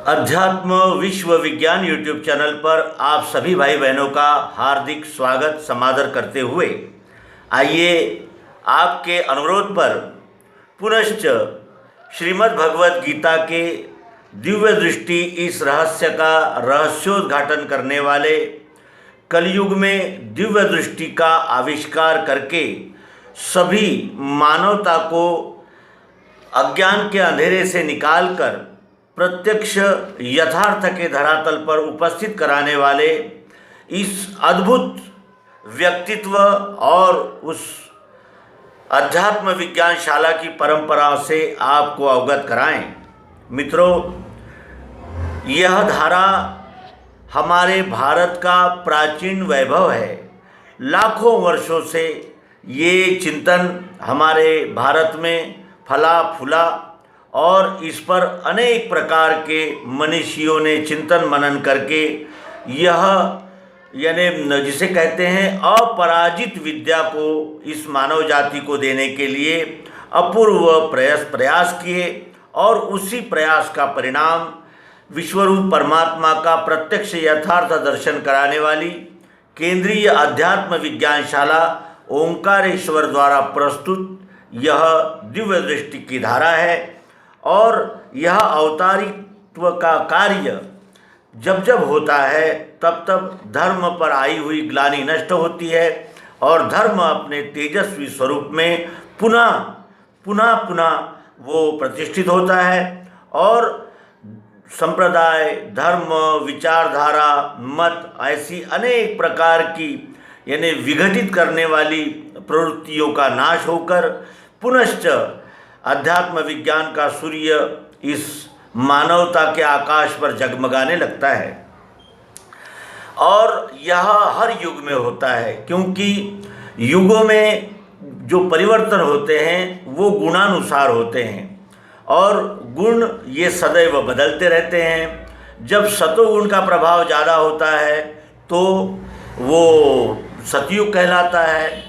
अध्यात्म विश्व विज्ञान यूट्यूब चैनल पर आप सभी भाई बहनों का हार्दिक स्वागत समादर करते हुए आइए आपके अनुरोध पर पुनश्च श्रीमद् भगवद गीता के दिव्य दृष्टि इस रहस्य का रहस्योद्घाटन करने वाले कलयुग में दिव्य दृष्टि का आविष्कार करके सभी मानवता को अज्ञान के अंधेरे से निकालकर प्रत्यक्ष यथार्थ के धरातल पर उपस्थित कराने वाले इस अद्भुत व्यक्तित्व और उस अध्यात्म विज्ञान शाला की परंपरा से आपको अवगत कराएं। मित्रों, यह धारा हमारे भारत का प्राचीन वैभव है। लाखों वर्षों से ये चिंतन हमारे भारत में फला फूला और इस पर अनेक प्रकार के मनीषियों ने चिंतन मनन करके यह यानी जिसे कहते हैं अपराजित विद्या को इस मानव जाति को देने के लिए अपूर्व प्रयास किए और उसी प्रयास का परिणाम विश्वरूप परमात्मा का प्रत्यक्ष यथार्थ दर्शन कराने वाली केंद्रीय अध्यात्म विज्ञान शाला ओंकारेश्वर द्वारा प्रस्तुत यह दिव्य दृष्टि की धारा है। और यह अवतारित्व का कार्य जब जब होता है तब तब धर्म पर आई हुई ग्लानि नष्ट होती है और धर्म अपने तेजस्वी स्वरूप में पुनः वो प्रतिष्ठित होता है और संप्रदाय, धर्म, विचारधारा, मत ऐसी अनेक प्रकार की यानी विघटित करने वाली प्रवृत्तियों का नाश होकर पुनश्च अध्यात्म विज्ञान का सूर्य इस मानवता के आकाश पर जगमगाने लगता है। और यह हर युग में होता है, क्योंकि युगों में जो परिवर्तन होते हैं वो गुणानुसार होते हैं और गुण ये सदैव बदलते रहते हैं। जब सतोगुण का प्रभाव ज़्यादा होता है तो वो सतयुग कहलाता है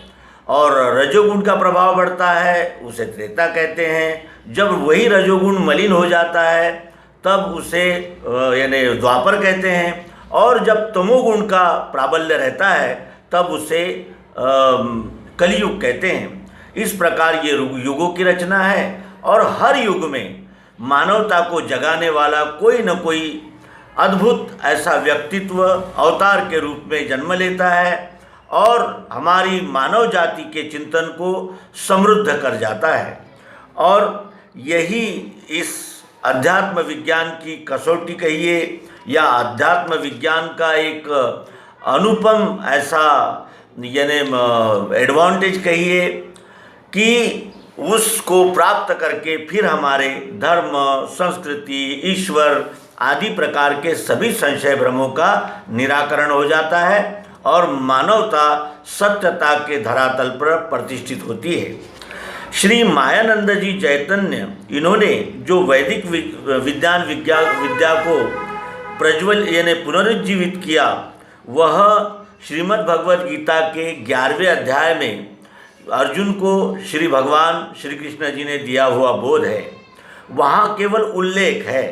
और रजोगुण का प्रभाव बढ़ता है उसे त्रेता कहते हैं। जब वही रजोगुण मलिन हो जाता है तब उसे यानी द्वापर कहते हैं और जब तमोगुण का प्राबल्य रहता है तब उसे कलियुग कहते हैं। इस प्रकार ये युगों की रचना है और हर युग में मानवता को जगाने वाला कोई न कोई अद्भुत ऐसा व्यक्तित्व अवतार के रूप में जन्म लेता है और हमारी मानव जाति के चिंतन को समृद्ध कर जाता है। और यही इस अध्यात्म विज्ञान की कसौटी कहिए या अध्यात्म विज्ञान का एक अनुपम ऐसा यानी एडवांटेज कहिए कि उसको प्राप्त करके फिर हमारे धर्म, संस्कृति, ईश्वर आदि प्रकार के सभी संशय भ्रमों का निराकरण हो जाता है और मानवता सत्यता के धरातल पर प्रतिष्ठित होती है। श्री मायानंद जी चैतन्य इन्होंने जो वैदिक विद्या को प्रज्वल यानी पुनरुज्जीवित किया वह श्रीमद् भगवद गीता के 11वें अध्याय में अर्जुन को श्री भगवान श्री कृष्ण जी ने दिया हुआ बोध है। वहाँ केवल उल्लेख है।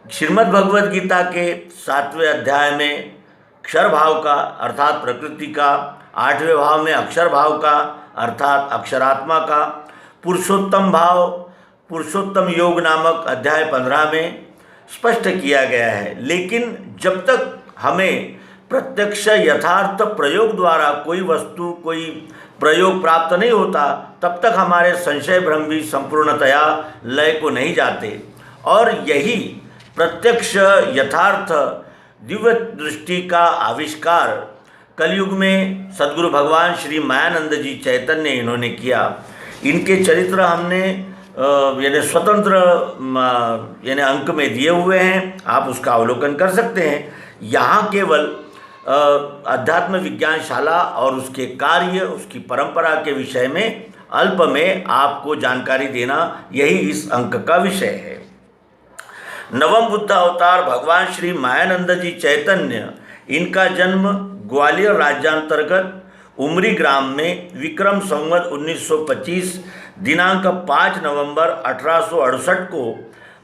श्रीमद् भगवद गीता के 7वें अध्याय में क्षर भाव का अर्थात प्रकृति का, 8वें भाव में अक्षर भाव का अर्थात अक्षरात्मा का, पुरुषोत्तम भाव पुरुषोत्तम योग नामक अध्याय 15 में स्पष्ट किया गया है। लेकिन जब तक हमें प्रत्यक्ष यथार्थ प्रयोग द्वारा कोई वस्तु, कोई प्रयोग प्राप्त नहीं होता तब तक हमारे संशय भ्रम भी संपूर्णतया लय को नहीं जाते। और यही प्रत्यक्ष यथार्थ दिव्य दृष्टि का आविष्कार कलयुग में सद्गुरु भगवान श्री मायानंद जी चैतन्य इन्होंने किया। इनके चरित्र हमने यानी स्वतंत्र यानी अंक में दिए हुए हैं, आप उसका अवलोकन कर सकते हैं। यहाँ केवल अध्यात्म विज्ञान शाला और उसके कार्य, उसकी परंपरा के विषय में अल्प में आपको जानकारी देना यही इस अंक का विषय है। नवम बुद्ध अवतार भगवान श्री मायानंद जी चैतन्य, इनका जन्म ग्वालियर राज्यांतर्गत उमरी ग्राम में विक्रम संवत 1925 दिनांक 5 नवंबर 1868 को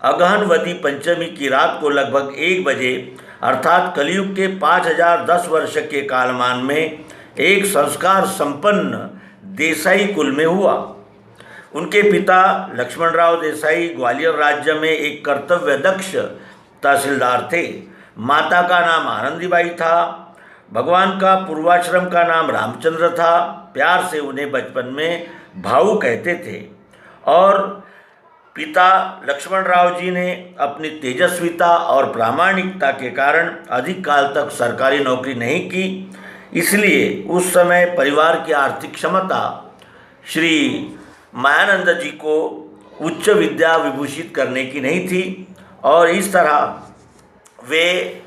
अगहनवती पंचमी की रात को लगभग 1 बजे अर्थात कलयुग के 5010 वर्ष के कालमान में एक संस्कार संपन्न देसाई कुल में हुआ। उनके पिता लक्ष्मणराव देसाई ग्वालियर राज्य में एक कर्तव्य दक्ष तहसीलदार थे। माता का नाम आनंदीबाई था। भगवान का पूर्वाश्रम का नाम रामचंद्र था। प्यार से उन्हें बचपन में भाऊ कहते थे। और पिता लक्ष्मणराव जी ने अपनी तेजस्विता और प्रामाणिकता के कारण अधिक काल तक सरकारी नौकरी नहीं की, इसलिए उस समय परिवार की आर्थिक क्षमता श्री मायानंद जी को उच्च विद्या विभूषित करने की नहीं थी और इस तरह वे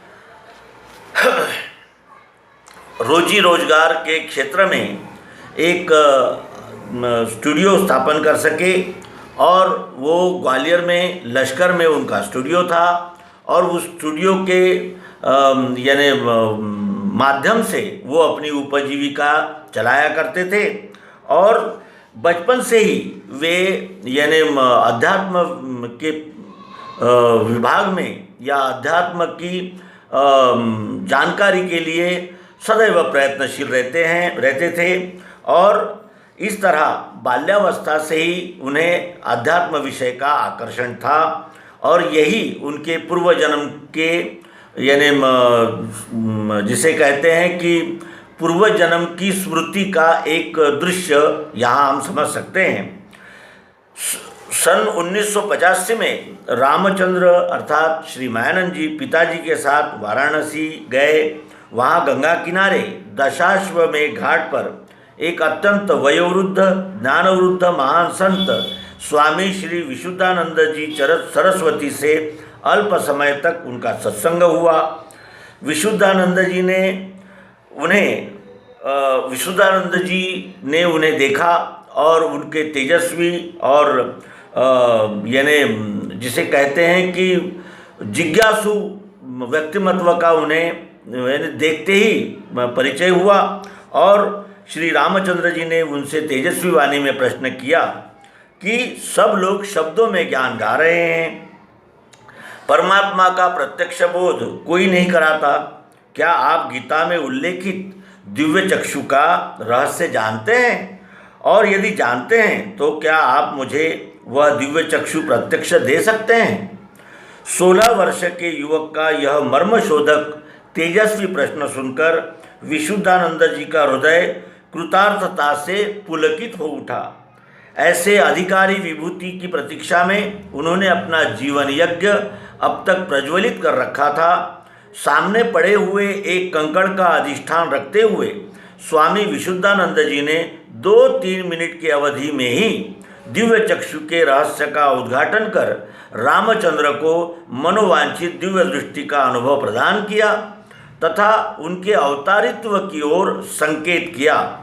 रोजी रोजगार के क्षेत्र में एक स्टूडियो स्थापन कर सके और वो ग्वालियर में लश्कर में उनका स्टूडियो था और उस स्टूडियो के यानी माध्यम से वो अपनी उपजीविका चलाया करते थे। और बचपन से ही वे यानी अध्यात्म के विभाग में या अध्यात्म की जानकारी के लिए सदैव प्रयत्नशील रहते थे और इस तरह बाल्यावस्था से ही उन्हें अध्यात्म विषय का आकर्षण था और यही उनके पूर्व जन्म के यानी जिसे कहते हैं कि पूर्व जन्म की स्मृति का एक दृश्य यहाँ हम समझ सकते हैं। सन 1985 में रामचंद्र अर्थात श्री मायानंद जी पिताजी के साथ वाराणसी गए। वहाँ गंगा किनारे दशाश्व में घाट पर एक अत्यंत वयोवृद्ध ज्ञानवृद्ध महान संत स्वामी श्री विशुद्धानंद जी सरस्वती से अल्प समय तक उनका सत्संग हुआ। विशुद्धानंद जी ने उन्हें देखा और उनके तेजस्वी और यानी जिसे कहते हैं कि जिज्ञासु व्यक्तिमत्व का उन्हें देखते ही परिचय हुआ और श्री रामचंद्र जी ने उनसे तेजस्वी वाणी में प्रश्न किया कि सब लोग शब्दों में ज्ञान गा रहे हैं, परमात्मा का प्रत्यक्ष बोध कोई नहीं कराता। क्या आप गीता में उल्लेखित दिव्य चक्षु का रहस्य जानते हैं? और यदि जानते हैं तो क्या आप मुझे वह दिव्य चक्षु प्रत्यक्ष दे सकते हैं? 16 वर्ष के युवक का यह मर्मशोधक तेजस्वी प्रश्न सुनकर विशुद्धानंद जी का हृदय कृतार्थता से पुलकित हो उठा। ऐसे अधिकारी विभूति की प्रतीक्षा में उन्होंने अपना जीवन यज्ञ अब तक प्रज्वलित कर रखा था। सामने पड़े हुए एक कंकड़ का अधिष्ठान रखते हुए स्वामी विशुद्धानंद जी ने 2-3 मिनट की अवधि में ही दिव्य चक्षु के रहस्य का उद्घाटन कर रामचंद्र को मनोवांछित दिव्य दृष्टि का अनुभव प्रदान किया तथा उनके अवतारित्व की ओर संकेत किया।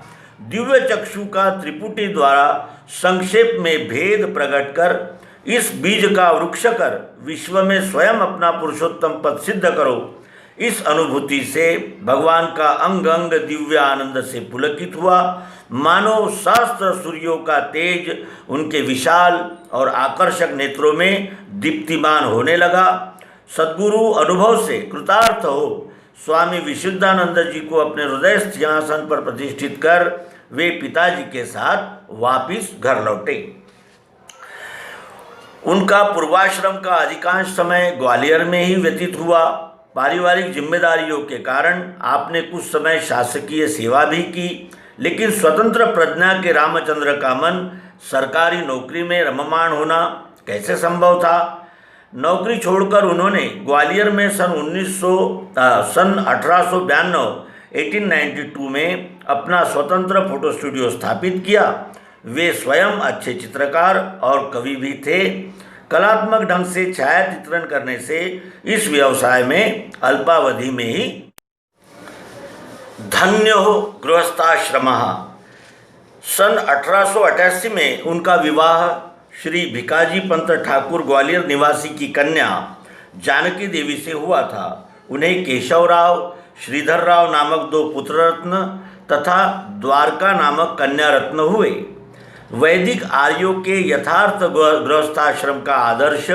दिव्य चक्षु का त्रिपुटी द्वारा संक्षेप में भेद प्रकट कर इस बीज का वृक्ष कर विश्व में स्वयं अपना पुरुषोत्तम पद सिद्ध करो। इस अनुभूति से भगवान का अंग अंग दिव्य आनंद से पुलकित हुआ। मानो शास्त्र सूर्यों का तेज उनके विशाल और आकर्षक नेत्रों में दीप्तिमान होने लगा। सद्गुरु अनुभव से कृतार्थ हो स्वामी विशुद्धानंद जी को अपने हृदय सिंहासन पर प्रतिष्ठित कर वे पिताजी के साथ वापिस घर लौटे। उनका पूर्वाश्रम का अधिकांश समय ग्वालियर में ही व्यतीत हुआ। पारिवारिक जिम्मेदारियों के कारण आपने कुछ समय शासकीय सेवा भी की, लेकिन स्वतंत्र प्रज्ञा के रामचंद्र का मन सरकारी नौकरी में रममाण होना कैसे संभव था? नौकरी छोड़कर उन्होंने ग्वालियर में सन 1892 में अपना स्वतंत्र फोटो स्टूडियो स्थापित किया। वे स्वयं अच्छे चित्रकार और कवि भी थे। कलात्मक ढंग से छायाचित्रण करने से इस व्यवसाय में अल्पावधि में ही धन्यो गृहस्थाश्रमः। सन 1888 में उनका विवाह श्री भिकाजी पंत ठाकुर ग्वालियर निवासी की कन्या जानकी देवी से हुआ था। उन्हें केशवराव श्रीधरराव नामक 2 पुत्र रत्न तथा द्वारका नामक कन्या रत्न हुए। वैदिक आर्यों के यथार्थ गृहस्थाश्रम का आदर्श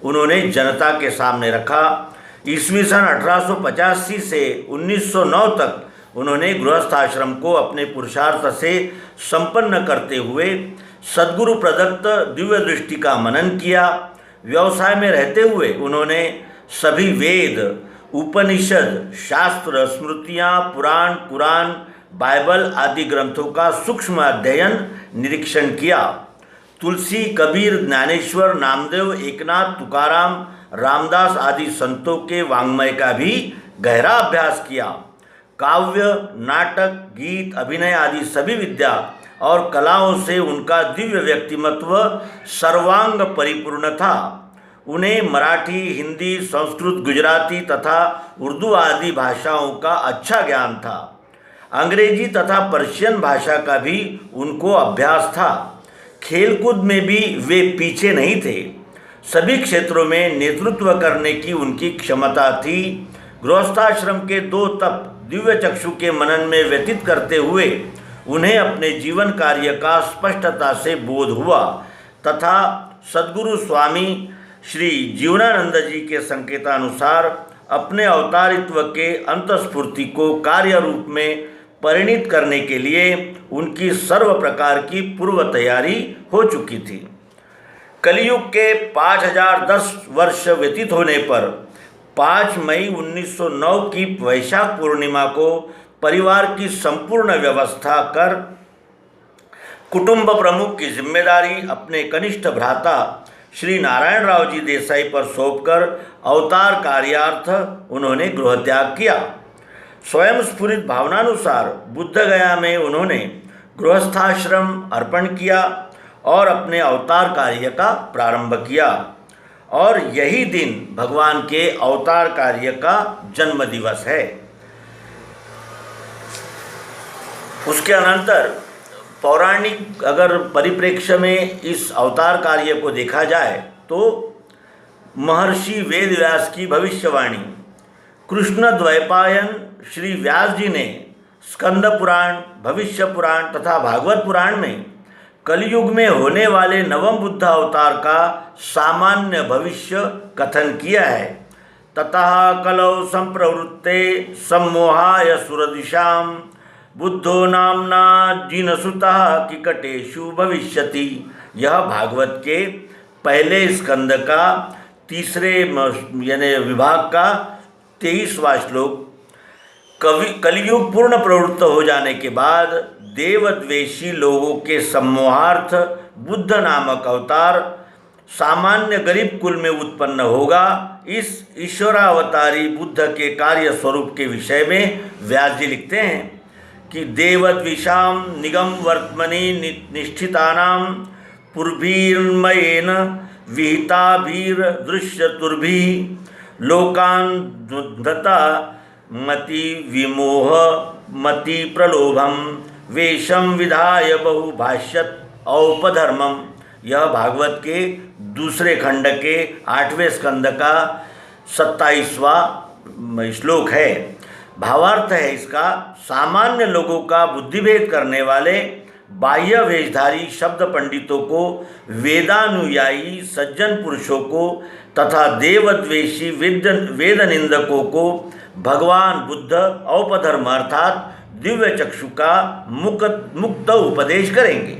उन्होंने जनता के सामने रखा। ईस्वी सन 1885 से 1909 तक उन्होंने गृहस्थाश्रम को अपने पुरुषार्थ से संपन्न करते हुए सद्गुरु प्रदत्त दिव्य दृष्टि का मनन किया। व्यवसाय में रहते हुए उन्होंने सभी वेद, उपनिषद, शास्त्र, स्मृतियाँ, पुराण, कुरान, बाइबल आदि ग्रंथों का सूक्ष्म अध्ययन, निरीक्षण किया। तुलसी, कबीर, ज्ञानेश्वर, नामदेव, एकनाथ, तुकाराम, रामदास आदि संतों के वाङ्मय का भी गहरा अभ्यास किया। काव्य, नाटक, गीत, अभिनय आदि सभी विद्या और कलाओं से उनका दिव्य व्यक्तिमत्व सर्वांग परिपूर्ण था। उन्हें मराठी, हिंदी, संस्कृत, गुजराती तथा उर्दू आदि भाषाओं का अच्छा ज्ञान था। अंग्रेजी तथा पर्शियन भाषा का भी उनको अभ्यास था। खेलकूद में भी वे पीछे नहीं थे। सभी क्षेत्रों में नेतृत्व करने की उनकी क्षमता थी। गृहस्थाश्रम के 2 तप दिव्य चक्षु के मनन में व्यतीत करते हुए उन्हें अपने जीवन कार्य का स्पष्टता से बोध हुआ तथा सद्गुरु स्वामी श्री जीवनानंद जी के संकेतानुसार अपने अवतारित्व के अंतस्फूर्ति को कार्य रूप में परिणित करने के लिए उनकी सर्व प्रकार की पूर्व तैयारी हो चुकी थी। कलियुग के 5010 वर्ष व्यतीत होने पर 5 मई 1909 की वैशाख पूर्णिमा को परिवार की संपूर्ण व्यवस्था कर कुटुंब प्रमुख की जिम्मेदारी अपने कनिष्ठ भ्राता श्री नारायण राव जी देसाई पर सौंपकर अवतार कार्यार्थ उन्होंने गृह त्याग किया। स्वयं स्फुरित भावनानुसार बुद्ध गया में उन्होंने गृहस्थाश्रम अर्पण किया और अपने अवतार कार्य का प्रारंभ किया और यही दिन भगवान के अवतार कार्य का जन्म दिवस है। उसके अनंतर पौराणिक अगर परिप्रेक्ष्य में इस अवतार कार्य को देखा जाए तो महर्षि वेद व्यास की भविष्यवाणी, कृष्ण द्वैपायन श्री व्यास जी ने स्कंद पुराण, भविष्य पुराण तथा भागवत पुराण में कलयुग में होने वाले नवम बुद्ध अवतार का सामान्य भविष्य कथन किया है। ततः कलौ संप्रवृत्ते सम्मोहाय सुरदिशाम बुद्धो नामना जिनसुतः किकटेषु भविष्यति। यह भागवत के पहले स्कंद का तीसरे यानी विभाग का 23वां श्लोक। कलियुग पूर्ण प्रवृत्त हो जाने के बाद देवद्वेषी लोगों के सम्मोहार्थ बुद्ध नामक अवतार सामान्य गरीब कुल में उत्पन्न होगा। इस ईश्वरावतारी बुद्ध के कार्य स्वरूप के विषय में व्यास जी लिखते हैं कि देवद्विषाम निगम वर्त्मनि निष्ठितानां पूर्वीर्मयेन विहिताभिर्दृश्यतुर्भिः लोकान् धता मति विमोह मति प्रलोभम वेशम विधाय बहुभाष्यत औपधर्मम। यह भागवत के दूसरे खंड के 8वें स्कंद का 27वां श्लोक है। भावार्थ है इसका, सामान्य लोगों का बुद्धिभेद करने वाले बाह्य वेशधारी शब्द पंडितों को, वेदानुयायी सज्जन पुरुषों को तथा देवद्वेषी वेद निंदकों को भगवान बुद्ध औपधर्म अर्थात दिव्य चक्षु का मुक्त उपदेश करेंगे।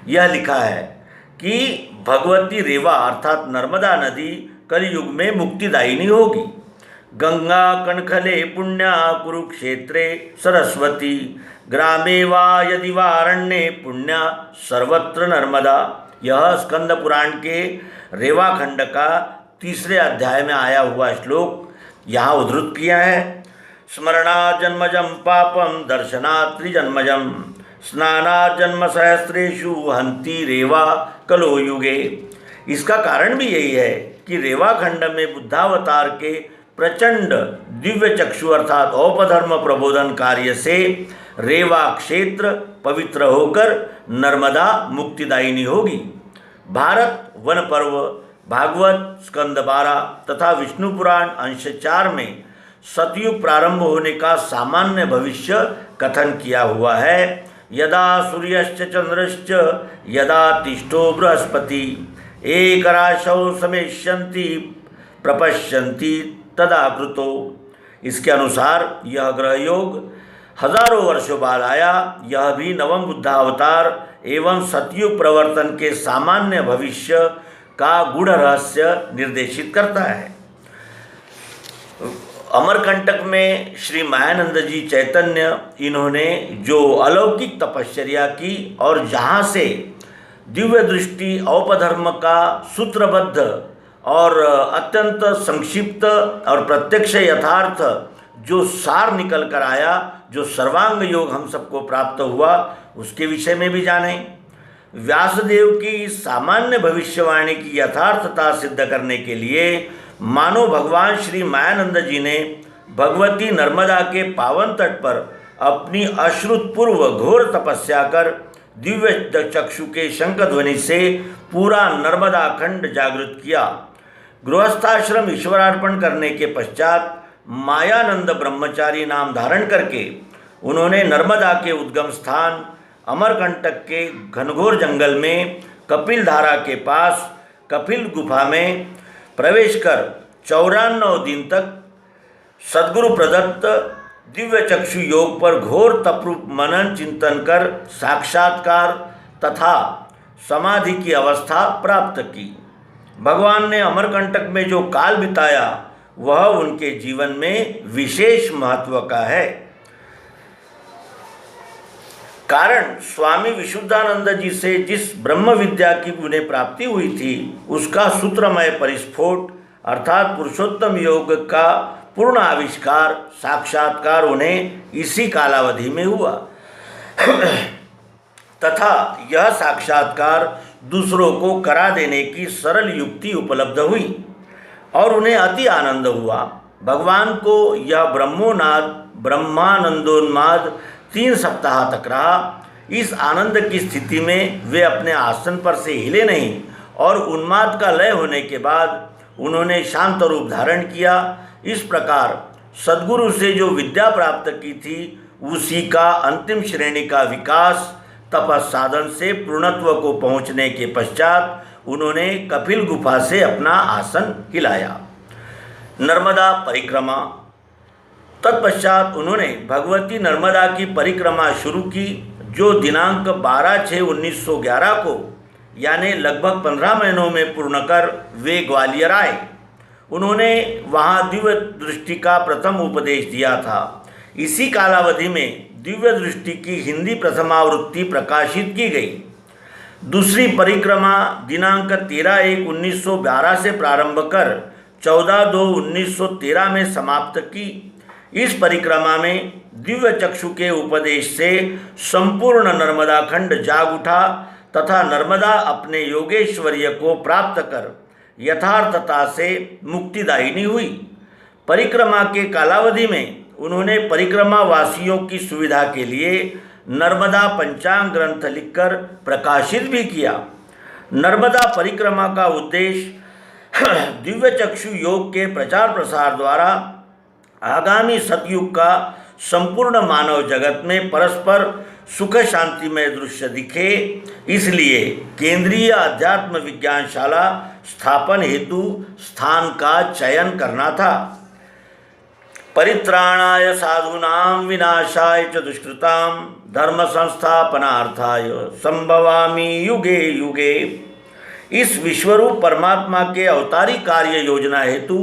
यह लिखा है कि भगवती रेवा अर्थात नर्मदा नदी कलयुग में मुक्तिदायिनी होगी। गंगा कणखले पुण्या कुरुक्षेत्रे सरस्वती ग्रामे वा यदि वारण्ये पुण्या सर्वत्र नर्मदा। यह स्कंद पुराण के रेवा खंड का 3 अध्याय में आया हुआ श्लोक यहाँ उद्धृत किया है। स्मरणा जन्मजम पापम दर्शना त्रिजन्मजम स्नाना जन्म सहस्रेषु हंति रेवा कलो युगे। इसका कारण भी यही है कि रेवा खंड में बुद्धावतार के प्रचंड दिव्य चक्षु अर्थात औपधर्म प्रबोधन कार्य से रेवा क्षेत्र पवित्र होकर नर्मदा मुक्तिदायिनी होगी। भारत वन पर्व, भागवत स्कंद 12 तथा विष्णु पुराण अंश 4 में सतयुग प्रारंभ होने का सामान्य भविष्य कथन किया हुआ है। यदा सूर्यश्च चंद्रश्च यदा तिष्ठो बृहस्पति एकराशौ समेष्यन्ति प्रपश्यन्ति तदा कृतो। इसके अनुसार यह ग्रह योग हजारों वर्षों बाद आया। यह भी नवम बुद्धावतार एवं सतयुग प्रवर्तन के सामान्य भविष्य का गूढ़ रहस्य निर्देशित करता है। अमरकंटक में श्री मायानंद जी चैतन्य इन्होंने जो अलौकिक तपश्चर्या की और जहाँ से दिव्य दृष्टि औपधर्म का सूत्रबद्ध और अत्यंत संक्षिप्त और प्रत्यक्ष यथार्थ जो सार निकल कर आया, जो सर्वांग योग हम सबको प्राप्त हुआ, उसके विषय में भी जाने। व्यासदेव की सामान्य भविष्यवाणी की यथार्थता सिद्ध करने के लिए मानो भगवान श्री मायानंद जी ने भगवती नर्मदा के पावन तट पर अपनी अश्रुतपूर्व घोर तपस्या कर दिव्य चक्षु के शंखध्वनि से पूरा नर्मदा खंड जागृत किया। गृहस्थाश्रम ईश्वरार्पण करने के पश्चात मायानंद ब्रह्मचारी नाम धारण करके उन्होंने नर्मदा के उद्गम स्थान अमरकंटक के घनघोर जंगल में कपिल धारा के पास कपिल गुफा में प्रवेश कर 94 दिन तक सद्गुरु प्रदत्त दिव्य चक्षु योग पर घोर तपरूप मनन चिंतन कर साक्षात्कार तथा समाधि की अवस्था प्राप्त की। भगवान ने अमरकंटक में जो काल बिताया वह उनके जीवन में विशेष महत्व का है। कारण स्वामी विशुद्धानंद जी से जिस ब्रह्म विद्या की उन्हें प्राप्ति हुई थी उसका सूत्रमय परिस्फोट अर्थात पुरुषोत्तम योग का पूर्ण आविष्कार साक्षात्कार उन्हें इसी कालावधि में हुआ तथा यह साक्षात्कार दूसरों को करा देने की सरल युक्ति उपलब्ध हुई और उन्हें अति आनंद हुआ। भगवान को यह ब्रह्मानंदोन्माद 3 सप्ताह तक रहा। इस आनंद की स्थिति में वे अपने आसन पर से हिले नहीं और उन्माद का लय होने के बाद उन्होंने शांत रूप धारण किया। इस प्रकार सद्गुरु से जो विद्या प्राप्त की थी उसी का अंतिम श्रेणी का विकास तपस साधन से पूर्णत्व को पहुँचने के पश्चात उन्होंने कपिल गुफा से अपना आसन हिलाया। नर्मदा परिक्रमा। तत्पश्चात उन्होंने भगवती नर्मदा की परिक्रमा शुरू की जो दिनांक 12/6/1911 को यानी लगभग 15 महीनों में पूर्ण कर वे ग्वालियर आए। उन्होंने वहाँ दिव्य दृष्टि का प्रथम उपदेश दिया था। इसी कालावधि में दिव्य दृष्टि की हिंदी प्रथमावृत्ति प्रकाशित की गई। दूसरी परिक्रमा दिनांक 13/1/1912 से प्रारंभ कर 14/2/1913 में समाप्त की। इस परिक्रमा में दिव्य चक्षु के उपदेश से संपूर्ण नर्मदा खंड जाग उठा तथा नर्मदा अपने योगेश्वर्य को प्राप्त कर यथार्थता से मुक्तिदायिनी हुई। परिक्रमा के कालावधि में उन्होंने परिक्रमा वासियों की सुविधा के लिए नर्मदा पंचांग ग्रंथ लिखकर प्रकाशित भी किया। नर्मदा परिक्रमा का उद्देश्य दिव्य चक्षु योग के प्रचार प्रसार द्वारा आगामी सतयुग का संपूर्ण मानव जगत में परस्पर सुख शांतिमय दृश्य दिखे, इसलिए केंद्रीय अध्यात्म विज्ञानशाला स्थापन हेतु स्थान का चयन करना था। परित्राणाय साधूनां विनाशाय च दुष्कृतां धर्म संस्थापनार्थाय संभवामि युगे युगे। इस विश्वरूप परमात्मा के अवतारी कार्य योजना हेतु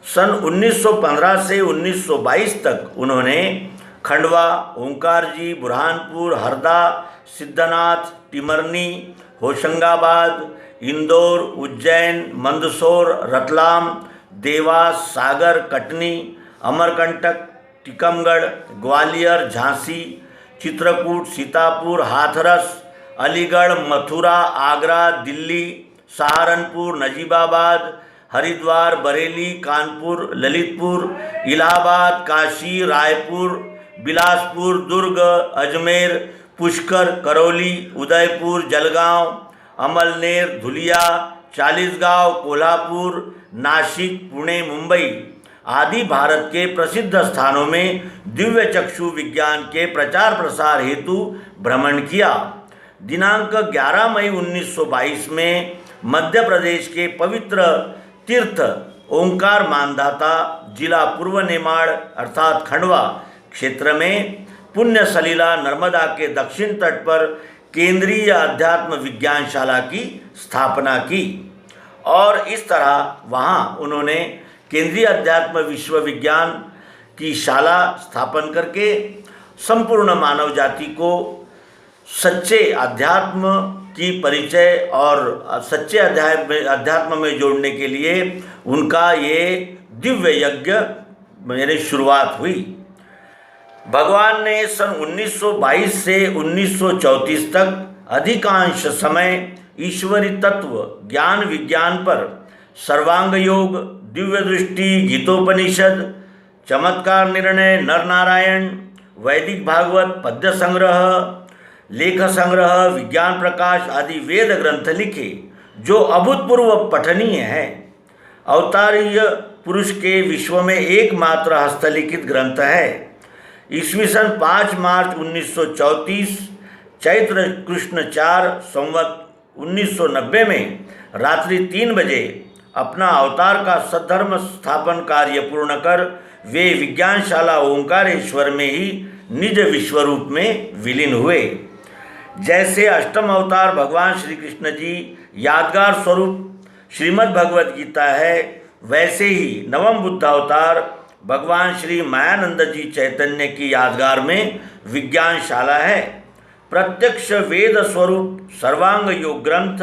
सन 1915 से 1922 तक उन्होंने खंडवा, ओंकारजी, बुरहानपुर, हरदा, सिद्धनाथ, टिमरनी, होशंगाबाद, इंदौर, उज्जैन, मंदसौर, रतलाम, देवास, सागर, कटनी, अमरकंटक, टीकमगढ़, ग्वालियर, झांसी, चित्रकूट, सीतापुर, हाथरस, अलीगढ़, मथुरा, आगरा, दिल्ली, सहारनपुर, नजीबाबाद, हरिद्वार, बरेली, कानपुर, ललितपुर, इलाहाबाद, काशी, रायपुर, बिलासपुर, दुर्ग, अजमेर, पुष्कर, करौली, उदयपुर, जलगांव, अमलनेर, धुलिया, चालीसगांव, कोल्हापुर, नाशिक, पुणे, मुंबई, आदि भारत के प्रसिद्ध स्थानों में दिव्य चक्षु विज्ञान के प्रचार प्रसार हेतु भ्रमण किया। दिनांक 11 मई 1922 में मध्य प्रदेश के पवित्र तीर्थ ओंकार मानधाता जिला पूर्व नेमाड़ अर्थात खंडवा क्षेत्र में पुण्य सलीला नर्मदा के दक्षिण तट पर केंद्रीय अध्यात्म विज्ञानशाला की स्थापना की और इस तरह वहाँ उन्होंने केंद्रीय अध्यात्म विश्वविज्ञान की शाला स्थापन करके संपूर्ण मानव जाति को सच्चे अध्यात्म की परिचय और सच्चे अध्यात्म में जोड़ने के लिए उनका ये दिव्य यज्ञ मेरी शुरुआत हुई। भगवान ने सन 1922 से 1934 तक अधिकांश समय ईश्वरी तत्व ज्ञान विज्ञान पर सर्वांग योग, दिव्य दृष्टि, गीतोपनिषद, चमत्कार निर्णय, नर नारायण, वैदिक भागवत, पद्य संग्रह, लेख संग्रह, विज्ञान प्रकाश आदि वेद ग्रंथ लिखे जो अभूतपूर्व पठनीय है। अवतारीय पुरुष के विश्व में एकमात्र हस्तलिखित ग्रंथ है। ईस्वी सन 5 मार्च 1934 चैत्र कृष्ण 4 संवत 1990 में रात्रि 3 बजे अपना अवतार का सद्धर्म स्थापन कार्य पूर्ण कर वे विज्ञानशाला ओंकारेश्वर में ही निज विश्वरूप में विलीन हुए। जैसे अष्टम अवतार भगवान श्री कृष्ण जी यादगार स्वरूप श्रीमद् भगवत गीता है, वैसे ही नवम बुद्ध अवतार भगवान श्री मायानंद जी चैतन्य की यादगार में विज्ञानशाला है। प्रत्यक्ष वेद स्वरूप सर्वांग योग ग्रंथ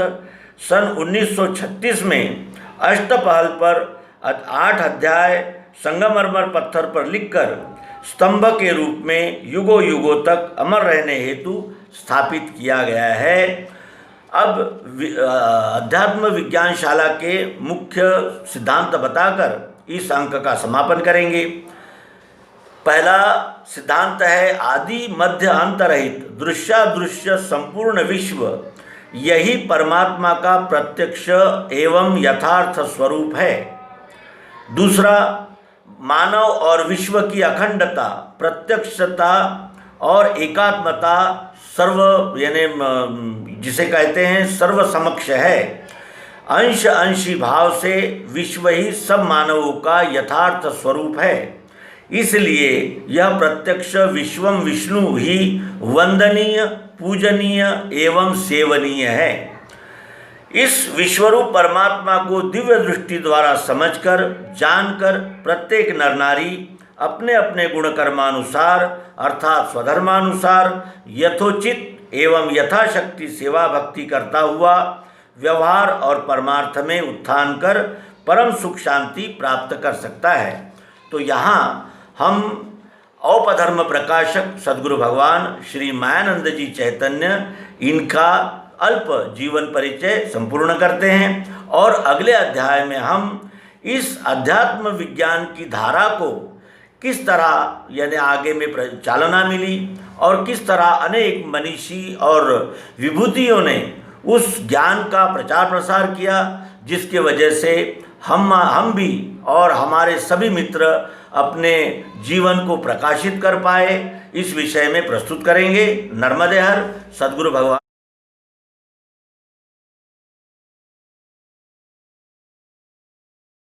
सन 1936 में अष्टपहल पर 8 अध्याय संगमरमर पत्थर पर लिखकर स्तंभ के रूप में युगों युगों तक अमर रहने हेतु स्थापित किया गया है। अब अध्यात्म विज्ञानशाला के मुख्य सिद्धांत बताकर इस अंक का समापन करेंगे। पहला सिद्धांत है आदि मध्य अंत रहित दृश्यादृश्य संपूर्ण विश्व यही परमात्मा का प्रत्यक्ष एवं यथार्थ स्वरूप है। दूसरा, मानव और विश्व की अखंडता, प्रत्यक्षता और एकात्मता सर्व यानी जिसे कहते हैं सर्व समक्ष है। अंश अंशी भाव से विश्व ही सब मानवों का यथार्थ स्वरूप है। इसलिए यह प्रत्यक्ष विश्वम विष्णु ही वंदनीय, पूजनीय एवं सेवनीय है। इस विश्वरूप परमात्मा को दिव्य दृष्टि द्वारा समझकर, जानकर प्रत्येक नर नारी अपने अपने गुण कर्मानुसार अर्थात स्वधर्मानुसार यथोचित एवं यथाशक्ति सेवा भक्ति करता हुआ व्यवहार और परमार्थ में उत्थान कर परम सुख शांति प्राप्त कर सकता है। तो यहाँ हम औपधर्म प्रकाशक सद्गुरु भगवान श्री मायानंद जी चैतन्य इनका अल्प जीवन परिचय संपूर्ण करते हैं और अगले अध्याय में हम इस अध्यात्म विज्ञान की धारा को किस तरह यानी आगे में चालना मिली और किस तरह अनेक मनीषी और विभूतियों ने उस ज्ञान का प्रचार प्रसार किया, जिसके वजह से हम भी और हमारे सभी मित्र अपने जीवन को प्रकाशित कर पाए, इस विषय में प्रस्तुत करेंगे। नर्मदे हर सद्गुरु भगवान।